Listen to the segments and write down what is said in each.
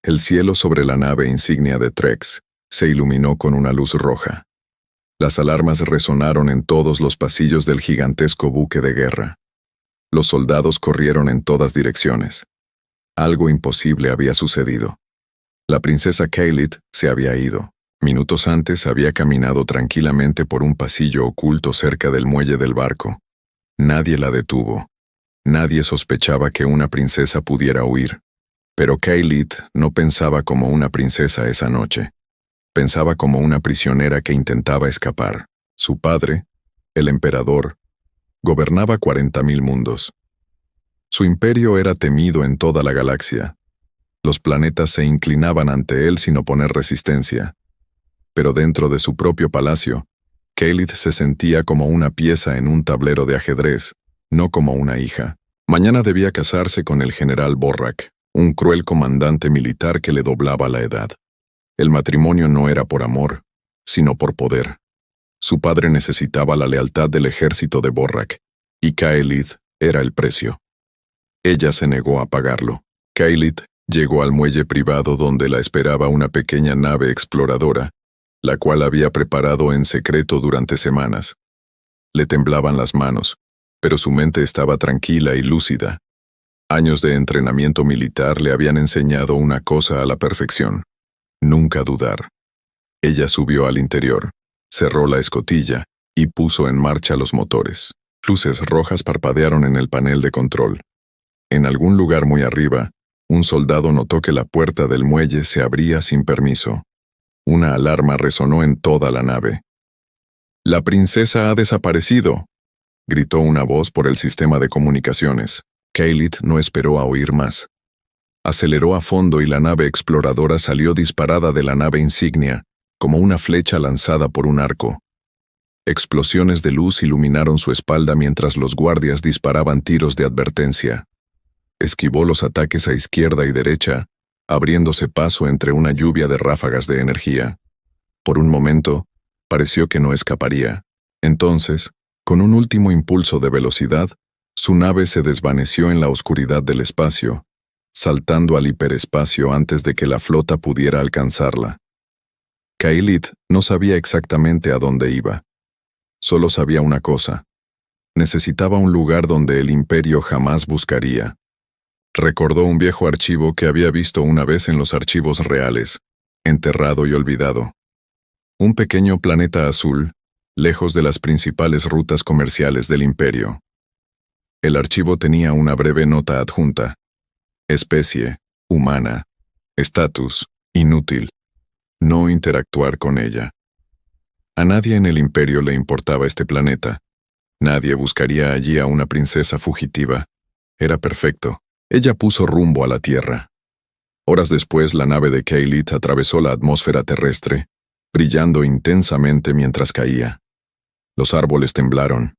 El cielo sobre la nave insignia de Trex se iluminó con una luz roja. Las alarmas resonaron en todos los pasillos del gigantesco buque de guerra. Los soldados corrieron en todas direcciones. Algo imposible había sucedido. La princesa Kaylit se había ido. Minutos antes había caminado tranquilamente por un pasillo oculto cerca del muelle del barco. Nadie la detuvo. Nadie sospechaba que una princesa pudiera huir. Pero Kaylit no pensaba como una princesa esa noche. Pensaba como una prisionera que intentaba escapar. Su padre, el emperador, gobernaba 40.000 mundos. Su imperio era temido en toda la galaxia. Los planetas se inclinaban ante él sin oponer resistencia. Pero dentro de su propio palacio, Kaylit se sentía como una pieza en un tablero de ajedrez, no como una hija. Mañana debía casarse con el general Borrak, un cruel comandante militar que le doblaba la edad. El matrimonio no era por amor, sino por poder. Su padre necesitaba la lealtad del ejército de Borrak, y Kaylit era el precio. Ella se negó a pagarlo. Kaylit llegó al muelle privado donde la esperaba una pequeña nave exploradora, la cual había preparado en secreto durante semanas. Le temblaban las manos, pero su mente estaba tranquila y lúcida. Años de entrenamiento militar le habían enseñado una cosa a la perfección: nunca dudar. Ella subió al interior, cerró la escotilla y puso en marcha los motores. Luces rojas parpadearon en el panel de control. En algún lugar muy arriba, un soldado notó que la puerta del muelle se abría sin permiso. Una alarma resonó en toda la nave. «¡La princesa ha desaparecido!», gritó una voz por el sistema de comunicaciones. Kaylit no esperó a oír más. Aceleró a fondo y la nave exploradora salió disparada de la nave insignia, como una flecha lanzada por un arco. Explosiones de luz iluminaron su espalda mientras los guardias disparaban tiros de advertencia. Esquivó los ataques a izquierda y derecha, abriéndose paso entre una lluvia de ráfagas de energía. Por un momento, pareció que no escaparía. Entonces, con un último impulso de velocidad, su nave se desvaneció en la oscuridad del espacio, saltando al hiperespacio antes de que la flota pudiera alcanzarla. Kaylit no sabía exactamente a dónde iba. Solo sabía una cosa: necesitaba un lugar donde el imperio jamás buscaría. Recordó un viejo archivo que había visto una vez en los archivos reales, enterrado y olvidado. Un pequeño planeta azul, lejos de las principales rutas comerciales del imperio. El archivo tenía una breve nota adjunta: especie, humana, estatus, inútil, no interactuar con ella. A nadie en el imperio le importaba este planeta. Nadie buscaría allí a una princesa fugitiva. Era perfecto. Ella puso rumbo a la Tierra. Horas después, la nave de Kaylit atravesó la atmósfera terrestre, brillando intensamente mientras caía. Los árboles temblaron.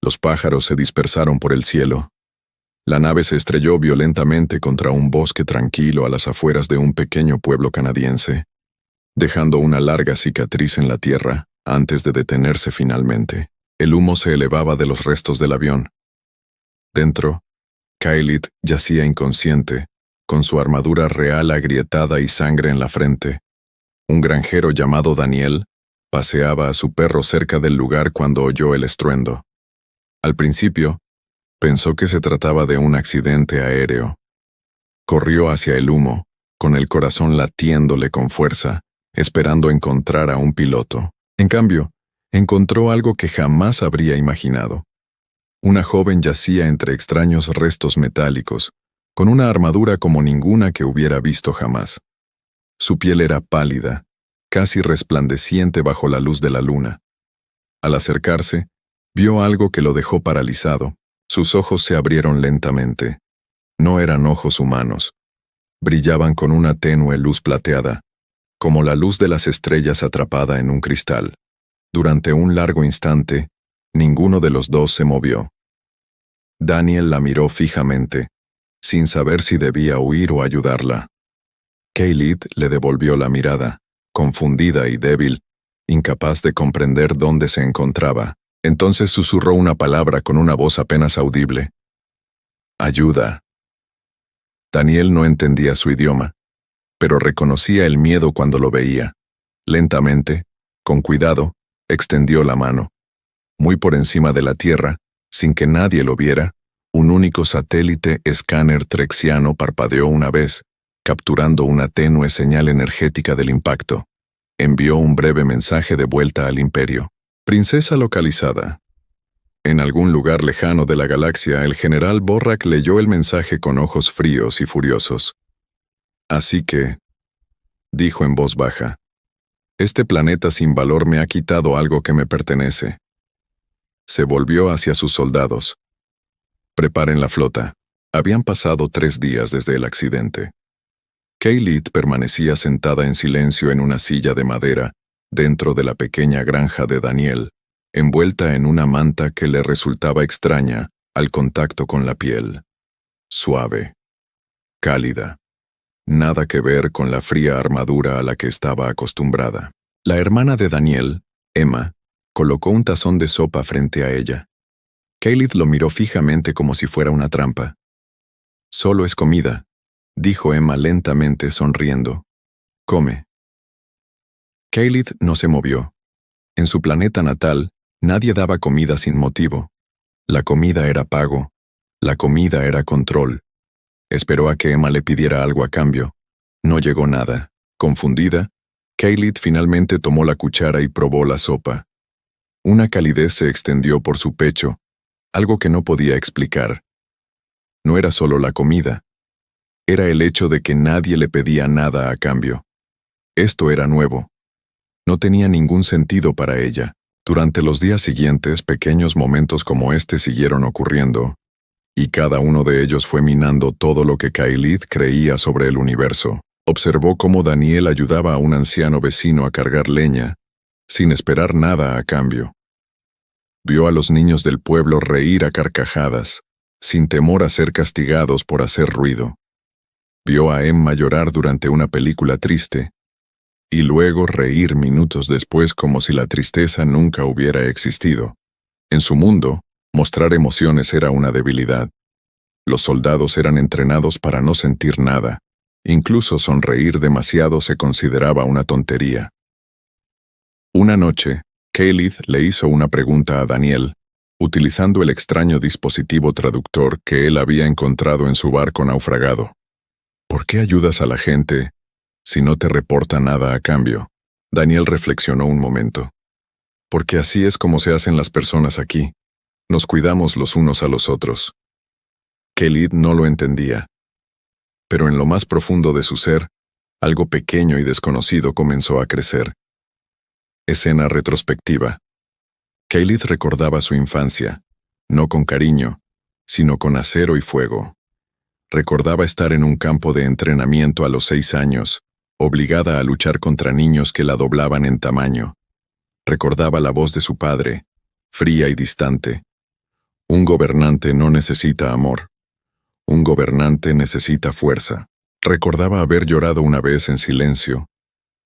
Los pájaros se dispersaron por el cielo. La nave se estrelló violentamente contra un bosque tranquilo a las afueras de un pequeño pueblo canadiense, dejando una larga cicatriz en la tierra antes de detenerse finalmente. El humo se elevaba de los restos del avión. Dentro, Kaylit yacía inconsciente, con su armadura real agrietada y sangre en la frente. Un granjero llamado Daniel paseaba a su perro cerca del lugar cuando oyó el estruendo. Al principio, pensó que se trataba de un accidente aéreo. Corrió hacia el humo, con el corazón latiéndole con fuerza, esperando encontrar a un piloto. En cambio, encontró algo que jamás habría imaginado. Una joven yacía entre extraños restos metálicos, con una armadura como ninguna que hubiera visto jamás. Su piel era pálida, casi resplandeciente bajo la luz de la luna. Al acercarse, vio algo que lo dejó paralizado. Sus ojos se abrieron lentamente. No eran ojos humanos. Brillaban con una tenue luz plateada, como la luz de las estrellas atrapada en un cristal. Durante un largo instante, ninguno de los dos se movió. Daniel la miró fijamente, sin saber si debía huir o ayudarla. Kaylit le devolvió la mirada, confundida y débil, incapaz de comprender dónde se encontraba. Entonces susurró una palabra con una voz apenas audible. «Ayuda». Daniel no entendía su idioma, pero reconocía el miedo cuando lo veía. Lentamente, con cuidado, extendió la mano. Muy por encima de la Tierra, sin que nadie lo viera, un único satélite escáner trexiano parpadeó una vez, capturando una tenue señal energética del impacto. Envió un breve mensaje de vuelta al Imperio. Princesa localizada. En algún lugar lejano de la galaxia, el general Borrak leyó el mensaje con ojos fríos y furiosos. Así que, dijo en voz baja, este planeta sin valor me ha quitado algo que me pertenece. Se volvió hacia sus soldados. Preparen la flota. Habían pasado 3 días desde el accidente. Kaylit permanecía sentada en silencio en una silla de madera, dentro de la pequeña granja de Daniel, envuelta en una manta que le resultaba extraña al contacto con la piel. Suave. Cálida. Nada que ver con la fría armadura a la que estaba acostumbrada. La hermana de Daniel, Emma, colocó un tazón de sopa frente a ella. Kaylit lo miró fijamente como si fuera una trampa. «Solo es comida», dijo Emma lentamente sonriendo. «Come». Kaylit no se movió. En su planeta natal, nadie daba comida sin motivo. La comida era pago. La comida era control. Esperó a que Emma le pidiera algo a cambio. No llegó nada. Confundida, Kaylit finalmente tomó la cuchara y probó la sopa. Una calidez se extendió por su pecho, algo que no podía explicar. No era solo la comida. Era el hecho de que nadie le pedía nada a cambio. Esto era nuevo. No tenía ningún sentido para ella. Durante los días siguientes, pequeños momentos como este siguieron ocurriendo, y cada uno de ellos fue minando todo lo que Kaylit creía sobre el universo. Observó cómo Daniel ayudaba a un anciano vecino a cargar leña, sin esperar nada a cambio. Vio a los niños del pueblo reír a carcajadas, sin temor a ser castigados por hacer ruido. Vio a Emma llorar durante una película triste, y luego reír minutos después como si la tristeza nunca hubiera existido. En su mundo, mostrar emociones era una debilidad. Los soldados eran entrenados para no sentir nada. Incluso sonreír demasiado se consideraba una tontería. Una noche, Kaylit le hizo una pregunta a Daniel, utilizando el extraño dispositivo traductor que él había encontrado en su barco naufragado. ¿Por qué ayudas a la gente si no te reporta nada a cambio? Daniel reflexionó un momento. Porque así es como se hacen las personas aquí. Nos cuidamos los unos a los otros. Kaylit no lo entendía. Pero en lo más profundo de su ser, algo pequeño y desconocido comenzó a crecer. Escena retrospectiva. Kaylit recordaba su infancia, no con cariño, sino con acero y fuego. Recordaba estar en un campo de entrenamiento a los 6 años, obligada a luchar contra niños que la doblaban en tamaño. Recordaba la voz de su padre, fría y distante. Un gobernante no necesita amor. Un gobernante necesita fuerza. Recordaba haber llorado una vez en silencio,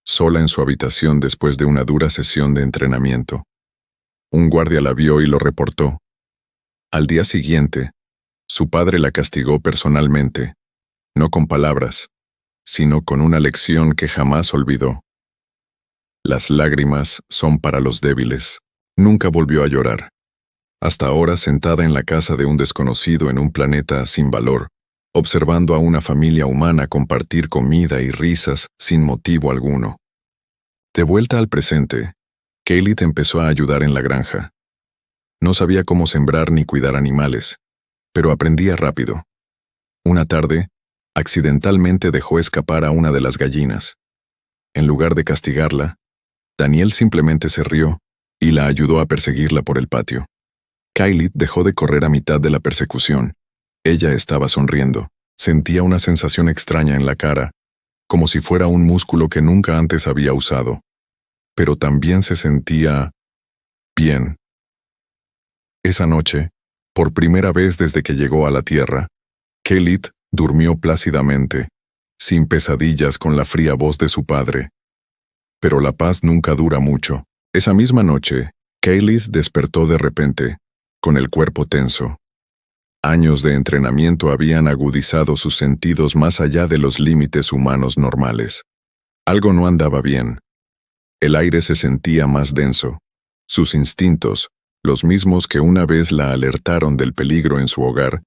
sola en su habitación después de una dura sesión de entrenamiento. Un guardia la vio y lo reportó. Al día siguiente, su padre la castigó personalmente, no con palabras, sino con una lección que jamás olvidó. Las lágrimas son para los débiles. Nunca volvió a llorar. Hasta ahora sentada en la casa de un desconocido en un planeta sin valor, observando a una familia humana compartir comida y risas sin motivo alguno. De vuelta al presente, Kaylit empezó a ayudar en la granja. No sabía cómo sembrar ni cuidar animales, pero aprendía rápido. Una tarde, accidentalmente dejó escapar a una de las gallinas. En lugar de castigarla, Daniel simplemente se rió y la ayudó a perseguirla por el patio. Kaylit dejó de correr a mitad de la persecución. Ella estaba sonriendo. Sentía una sensación extraña en la cara, como si fuera un músculo que nunca antes había usado. Pero también se sentía bien. Esa noche, por primera vez desde que llegó a la Tierra, Kaylit durmió plácidamente, sin pesadillas con la fría voz de su padre. Pero la paz nunca dura mucho. Esa misma noche, Kaylit despertó de repente, con el cuerpo tenso. Años de entrenamiento habían agudizado sus sentidos más allá de los límites humanos normales. Algo no andaba bien. El aire se sentía más denso. Sus instintos, los mismos que una vez la alertaron del peligro en su hogar,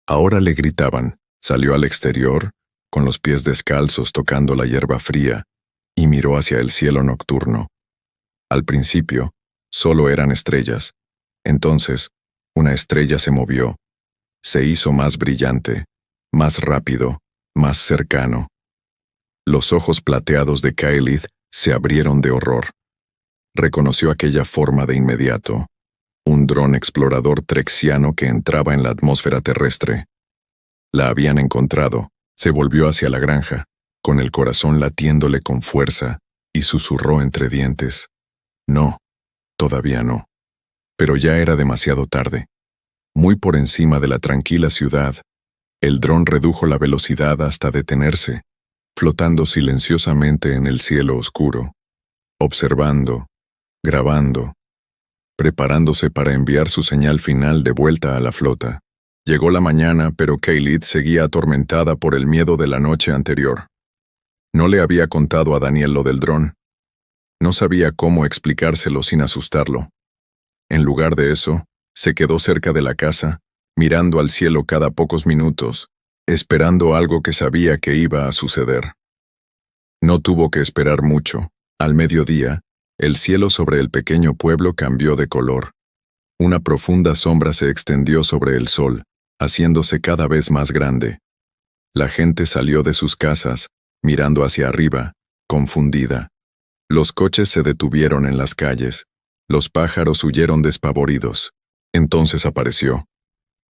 ahora le gritaban. Salió al exterior, con los pies descalzos tocando la hierba fría, y miró hacia el cielo nocturno. Al principio, solo eran estrellas. Entonces, una estrella se movió. Se hizo más brillante, más rápido, más cercano. Los ojos plateados de Kylith se abrieron de horror. Reconoció aquella forma de inmediato. Un dron explorador trexiano que entraba en la atmósfera terrestre. La habían encontrado. Se volvió hacia la granja, con el corazón latiéndole con fuerza, y susurró entre dientes. No, todavía no. Pero ya era demasiado tarde. Muy por encima de la tranquila ciudad, el dron redujo la velocidad hasta detenerse, flotando silenciosamente en el cielo oscuro, observando, grabando, preparándose para enviar su señal final de vuelta a la flota. Llegó la mañana, pero Kylith seguía atormentada por el miedo de la noche anterior. No le había contado a Daniel lo del dron. No sabía cómo explicárselo sin asustarlo. En lugar de eso, se quedó cerca de la casa, mirando al cielo cada pocos minutos, esperando algo que sabía que iba a suceder. No tuvo que esperar mucho. Al mediodía, el cielo sobre el pequeño pueblo cambió de color. Una profunda sombra se extendió sobre el sol, haciéndose cada vez más grande. La gente salió de sus casas, mirando hacia arriba, confundida. Los coches se detuvieron en las calles. Los pájaros huyeron despavoridos. Entonces apareció.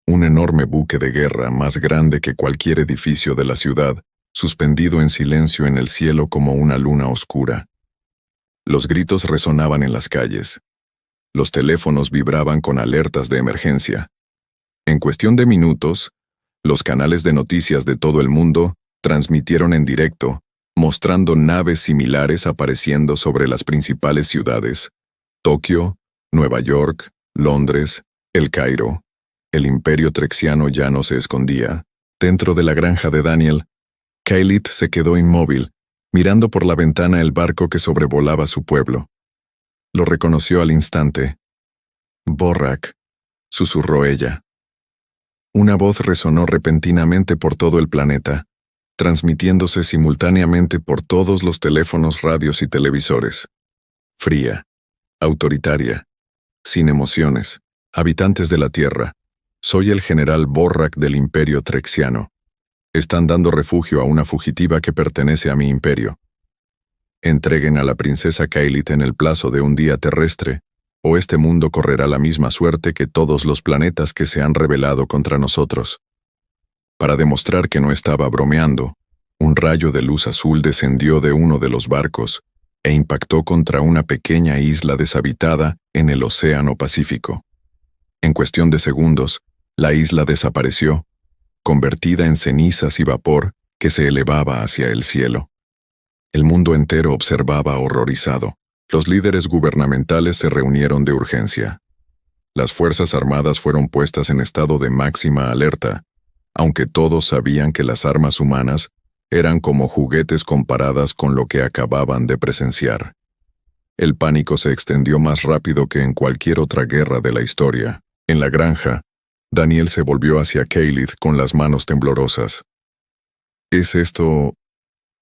Un enorme buque de guerra más grande que cualquier edificio de la ciudad, suspendido en silencio en el cielo como una luna oscura. Los gritos resonaban en las calles. Los teléfonos vibraban con alertas de emergencia. En cuestión de minutos, los canales de noticias de todo el mundo transmitieron en directo, mostrando naves similares apareciendo sobre las principales ciudades: Tokio, Nueva York, Londres, El Cairo. El imperio trexiano ya no se escondía. Dentro de la granja de Daniel, Kylith se quedó inmóvil, mirando por la ventana el barco que sobrevolaba su pueblo. Lo reconoció al instante. «Borrak», susurró ella. Una voz resonó repentinamente por todo el planeta, transmitiéndose simultáneamente por todos los teléfonos, radios y televisores. Fría, autoritaria, sin emociones. Habitantes de la Tierra, soy el general Borrak del Imperio Trexiano. Están dando refugio a una fugitiva que pertenece a mi imperio. Entreguen a la princesa Kylith en el plazo de un día terrestre, o este mundo correrá la misma suerte que todos los planetas que se han rebelado contra nosotros. Para demostrar que no estaba bromeando, un rayo de luz azul descendió de uno de los barcos e impactó contra una pequeña isla deshabitada en el Océano Pacífico. En cuestión de segundos, la isla desapareció, convertida en cenizas y vapor que se elevaba hacia el cielo. El mundo entero observaba horrorizado. Los líderes gubernamentales se reunieron de urgencia. Las Fuerzas Armadas fueron puestas en estado de máxima alerta, aunque todos sabían que las armas humanas eran como juguetes comparadas con lo que acababan de presenciar. El pánico se extendió más rápido que en cualquier otra guerra de la historia. En la granja, Daniel se volvió hacia Kylith con las manos temblorosas. ¿Es esto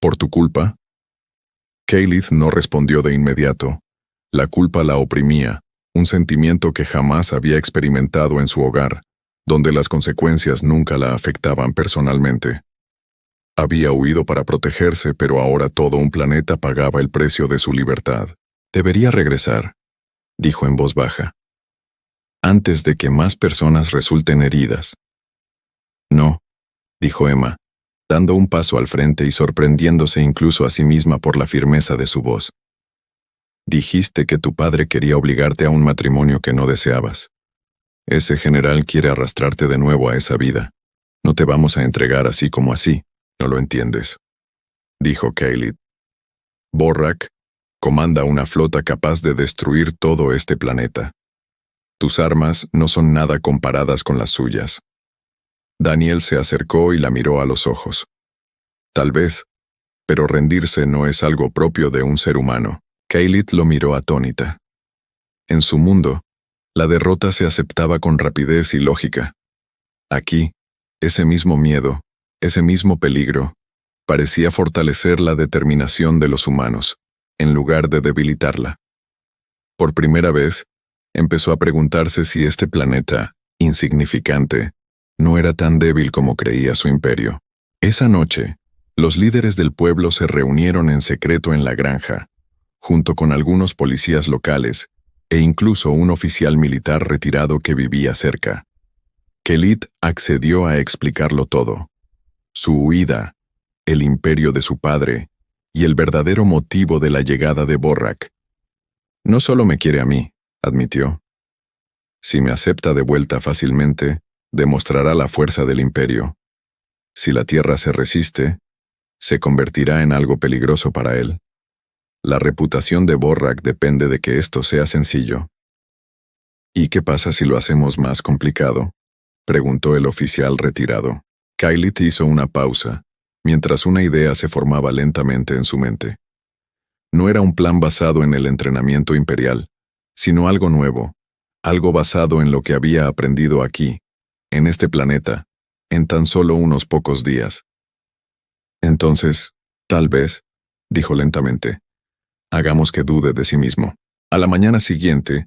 por tu culpa? Kylith no respondió de inmediato. La culpa la oprimía, un sentimiento que jamás había experimentado en su hogar, donde las consecuencias nunca la afectaban personalmente. Había huido para protegerse, pero ahora todo un planeta pagaba el precio de su libertad. Debería regresar, dijo en voz baja, antes de que más personas resulten heridas. No, dijo Emma, dando un paso al frente y sorprendiéndose incluso a sí misma por la firmeza de su voz. Dijiste que tu padre quería obligarte a un matrimonio que no deseabas. Ese general quiere arrastrarte de nuevo a esa vida. No te vamos a entregar así como así, ¿no lo entiendes?, dijo Kylith. Borrak comanda una flota capaz de destruir todo este planeta. Tus armas no son nada comparadas con las suyas. Daniel se acercó y la miró a los ojos. Tal vez, pero rendirse no es algo propio de un ser humano. Kaylit lo miró atónita. En su mundo, la derrota se aceptaba con rapidez y lógica. Aquí, ese mismo miedo, ese mismo peligro, parecía fortalecer la determinación de los humanos, en lugar de debilitarla. Por primera vez, empezó a preguntarse si este planeta, insignificante, no era tan débil como creía su imperio. Esa noche, los líderes del pueblo se reunieron en secreto en la granja, junto con algunos policías locales e incluso un oficial militar retirado que vivía cerca. Kaylit accedió a explicarlo todo. Su huida, el imperio de su padre y el verdadero motivo de la llegada de Borrak. No solo me quiere a mí, admitió. Si me acepta de vuelta fácilmente, demostrará la fuerza del imperio. Si la tierra se resiste, se convertirá en algo peligroso para él. La reputación de Borrak depende de que esto sea sencillo. ¿Y qué pasa si lo hacemos más complicado?, preguntó el oficial retirado. Kaylit hizo una pausa, mientras una idea se formaba lentamente en su mente. No era un plan basado en el entrenamiento imperial, sino algo nuevo, algo basado en lo que había aprendido aquí, en este planeta, en tan solo unos pocos días. Entonces, tal vez, dijo lentamente, hagamos que dude de sí mismo. A la mañana siguiente,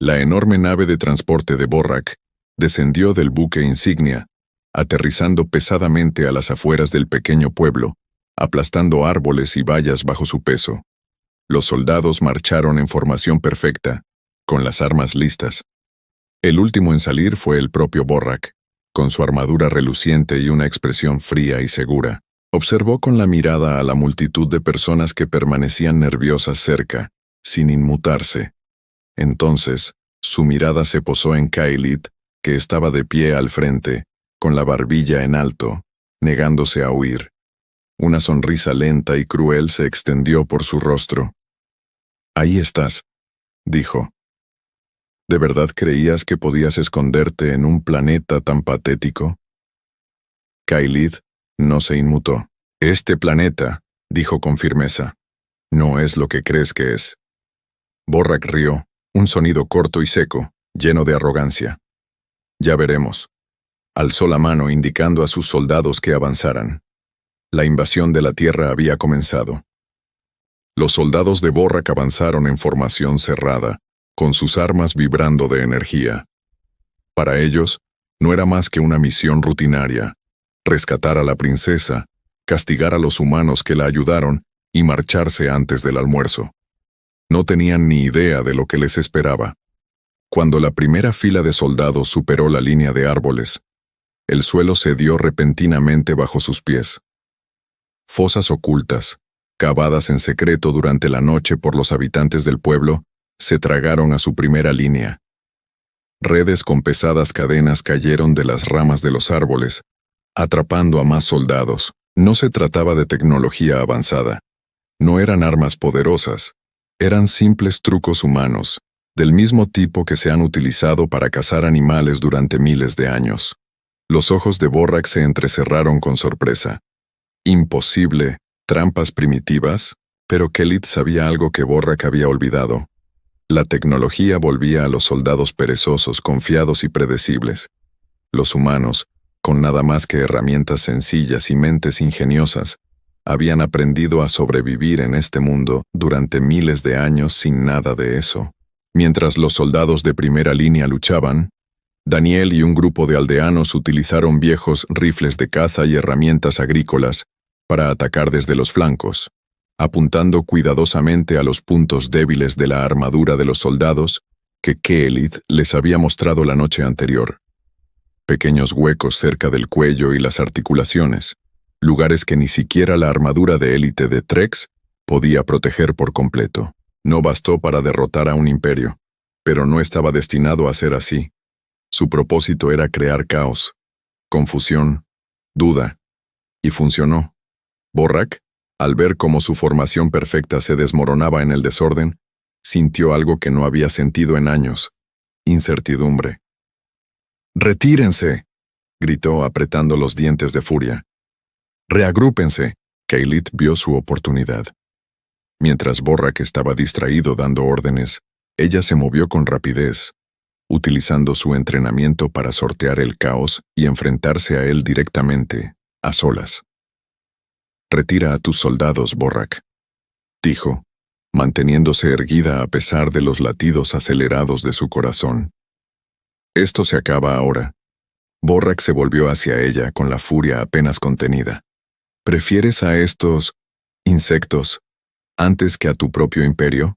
la enorme nave de transporte de Borrak descendió del buque insignia, aterrizando pesadamente a las afueras del pequeño pueblo, aplastando árboles y vallas bajo su peso. Los soldados marcharon en formación perfecta, con las armas listas. El último en salir fue el propio Borrak, con su armadura reluciente y una expresión fría y segura. Observó con la mirada a la multitud de personas que permanecían nerviosas cerca, sin inmutarse. Entonces, su mirada se posó en Kaylit, que estaba de pie al frente, con la barbilla en alto, negándose a huir. Una sonrisa lenta y cruel se extendió por su rostro. «Ahí estás», dijo. «¿De verdad creías que podías esconderte en un planeta tan patético?» Kaylit no se inmutó. «Este planeta», dijo con firmeza, «no es lo que crees que es». Borrak rió, un sonido corto y seco, lleno de arrogancia. «Ya veremos». Alzó la mano indicando a sus soldados que avanzaran. La invasión de la tierra había comenzado. Los soldados de Borrak avanzaron en formación cerrada, con sus armas vibrando de energía. Para ellos, no era más que una misión rutinaria: rescatar a la princesa, castigar a los humanos que la ayudaron y marcharse antes del almuerzo. No tenían ni idea de lo que les esperaba. Cuando la primera fila de soldados superó la línea de árboles, el suelo cedió repentinamente bajo sus pies. Fosas ocultas, cavadas en secreto durante la noche por los habitantes del pueblo, se tragaron a su primera línea. Redes con pesadas cadenas cayeron de las ramas de los árboles, atrapando a más soldados. No se trataba de tecnología avanzada. No eran armas poderosas. Eran simples trucos humanos, del mismo tipo que se han utilizado para cazar animales durante miles de años. Los ojos de Borrak se entrecerraron con sorpresa. Imposible, trampas primitivas, pero Kaylit sabía algo que Borrak había olvidado. La tecnología volvía a los soldados perezosos, confiados y predecibles. Los humanos, con nada más que herramientas sencillas y mentes ingeniosas, habían aprendido a sobrevivir en este mundo durante miles de años sin nada de eso. Mientras los soldados de primera línea luchaban, Daniel y un grupo de aldeanos utilizaron viejos rifles de caza y herramientas agrícolas para atacar desde los flancos, apuntando cuidadosamente a los puntos débiles de la armadura de los soldados que Kaylit les había mostrado la noche anterior. Pequeños huecos cerca del cuello y las articulaciones, lugares que ni siquiera la armadura de élite de Trex podía proteger por completo. No bastó para derrotar a un imperio, pero no estaba destinado a ser así. Su propósito era crear caos, confusión, duda, y funcionó. Borrak, al ver cómo su formación perfecta se desmoronaba en el desorden, sintió algo que no había sentido en años: incertidumbre. «¡Retírense!», gritó apretando los dientes de furia. ¡Reagrúpense! Kaylit vio su oportunidad. Mientras Borrak estaba distraído dando órdenes, ella se movió con rapidez, utilizando su entrenamiento para sortear el caos y enfrentarse a él directamente, a solas. «Retira a tus soldados, Borrak», dijo, manteniéndose erguida a pesar de los latidos acelerados de su corazón. «Esto se acaba ahora». Borrak se volvió hacia ella con la furia apenas contenida. «¿Prefieres a estos insectos antes que a tu propio imperio?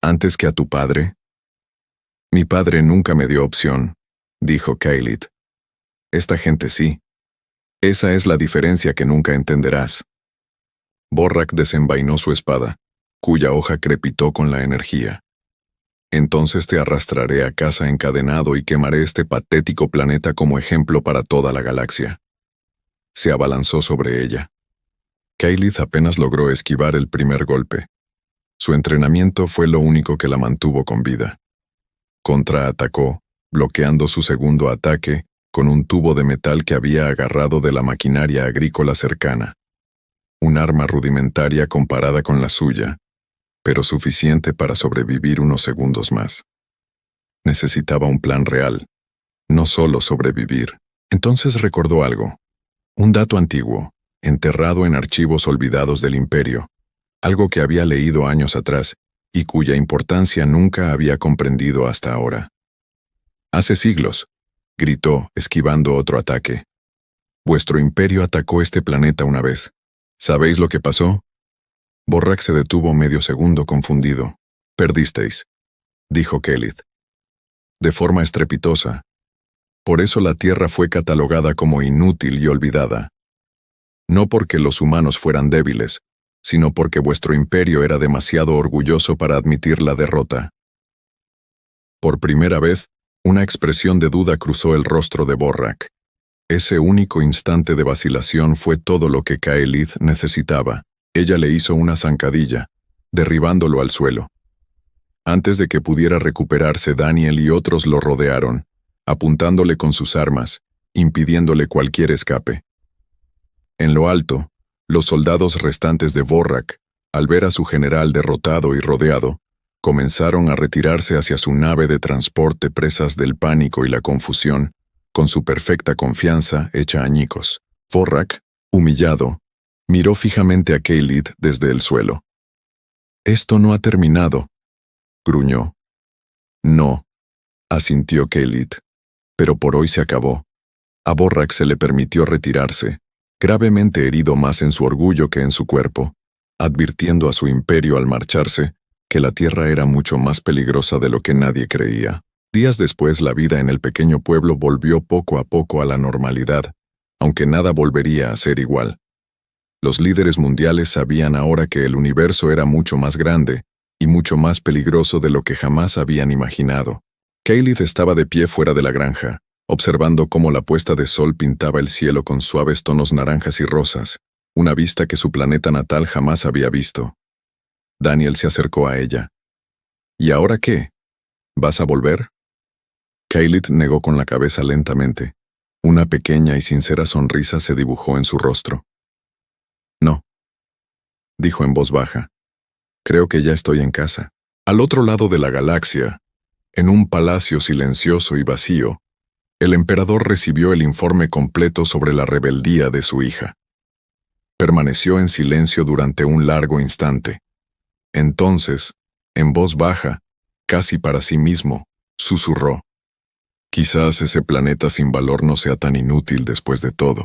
¿Antes que a tu padre?» «Mi padre nunca me dio opción», dijo Kaylit. «Esta gente sí. Esa es la diferencia que nunca entenderás». Borrak desenvainó su espada, cuya hoja crepitó con la energía. «Entonces te arrastraré a casa encadenado y quemaré este patético planeta como ejemplo para toda la galaxia». Se abalanzó sobre ella. Kaylit apenas logró esquivar el primer golpe. Su entrenamiento fue lo único que la mantuvo con vida. Contraatacó, bloqueando su segundo ataque con un tubo de metal que había agarrado de la maquinaria agrícola cercana. Un arma rudimentaria comparada con la suya, pero suficiente para sobrevivir unos segundos más. Necesitaba un plan real, no solo sobrevivir. Entonces recordó algo. Un dato antiguo, enterrado en archivos olvidados del imperio, algo que había leído años atrás y cuya importancia nunca había comprendido hasta ahora. «Hace siglos», gritó, esquivando otro ataque. «Vuestro imperio atacó este planeta una vez. ¿Sabéis lo que pasó?» Borrak se detuvo medio segundo confundido. «Perdisteis», dijo Kaylit. De forma estrepitosa. Por eso la Tierra fue catalogada como inútil y olvidada. No porque los humanos fueran débiles, sino porque vuestro imperio era demasiado orgulloso para admitir la derrota. Por primera vez, una expresión de duda cruzó el rostro de Borrak. Ese único instante de vacilación fue todo lo que Kaylit necesitaba. Ella le hizo una zancadilla, derribándolo al suelo. Antes de que pudiera recuperarse, Daniel y otros lo rodearon, apuntándole con sus armas, impidiéndole cualquier escape. En lo alto, los soldados restantes de Borrak, al ver a su general derrotado y rodeado, comenzaron a retirarse hacia su nave de transporte presas del pánico y la confusión, con su perfecta confianza hecha añicos. Borrak, humillado, miró fijamente a Kaylit desde el suelo. «Esto no ha terminado», gruñó. «No», asintió Kaylit, «pero por hoy se acabó». A Borrak se le permitió retirarse, gravemente herido más en su orgullo que en su cuerpo, advirtiendo a su imperio al marcharse que la Tierra era mucho más peligrosa de lo que nadie creía. Días después, la vida en el pequeño pueblo volvió poco a poco a la normalidad, aunque nada volvería a ser igual. Los líderes mundiales sabían ahora que el universo era mucho más grande y mucho más peligroso de lo que jamás habían imaginado. Kaylit estaba de pie fuera de la granja, observando cómo la puesta de sol pintaba el cielo con suaves tonos naranjas y rosas, una vista que su planeta natal jamás había visto. Daniel se acercó a ella. «¿Y ahora qué? ¿Vas a volver?» Kaylit negó con la cabeza lentamente. Una pequeña y sincera sonrisa se dibujó en su rostro. «No», dijo en voz baja. «Creo que ya estoy en casa». Al otro lado de la galaxia, en un palacio silencioso y vacío, el emperador recibió el informe completo sobre la rebeldía de su hija. Permaneció en silencio durante un largo instante. Entonces, en voz baja, casi para sí mismo, susurró: «Quizás ese planeta sin valor no sea tan inútil después de todo».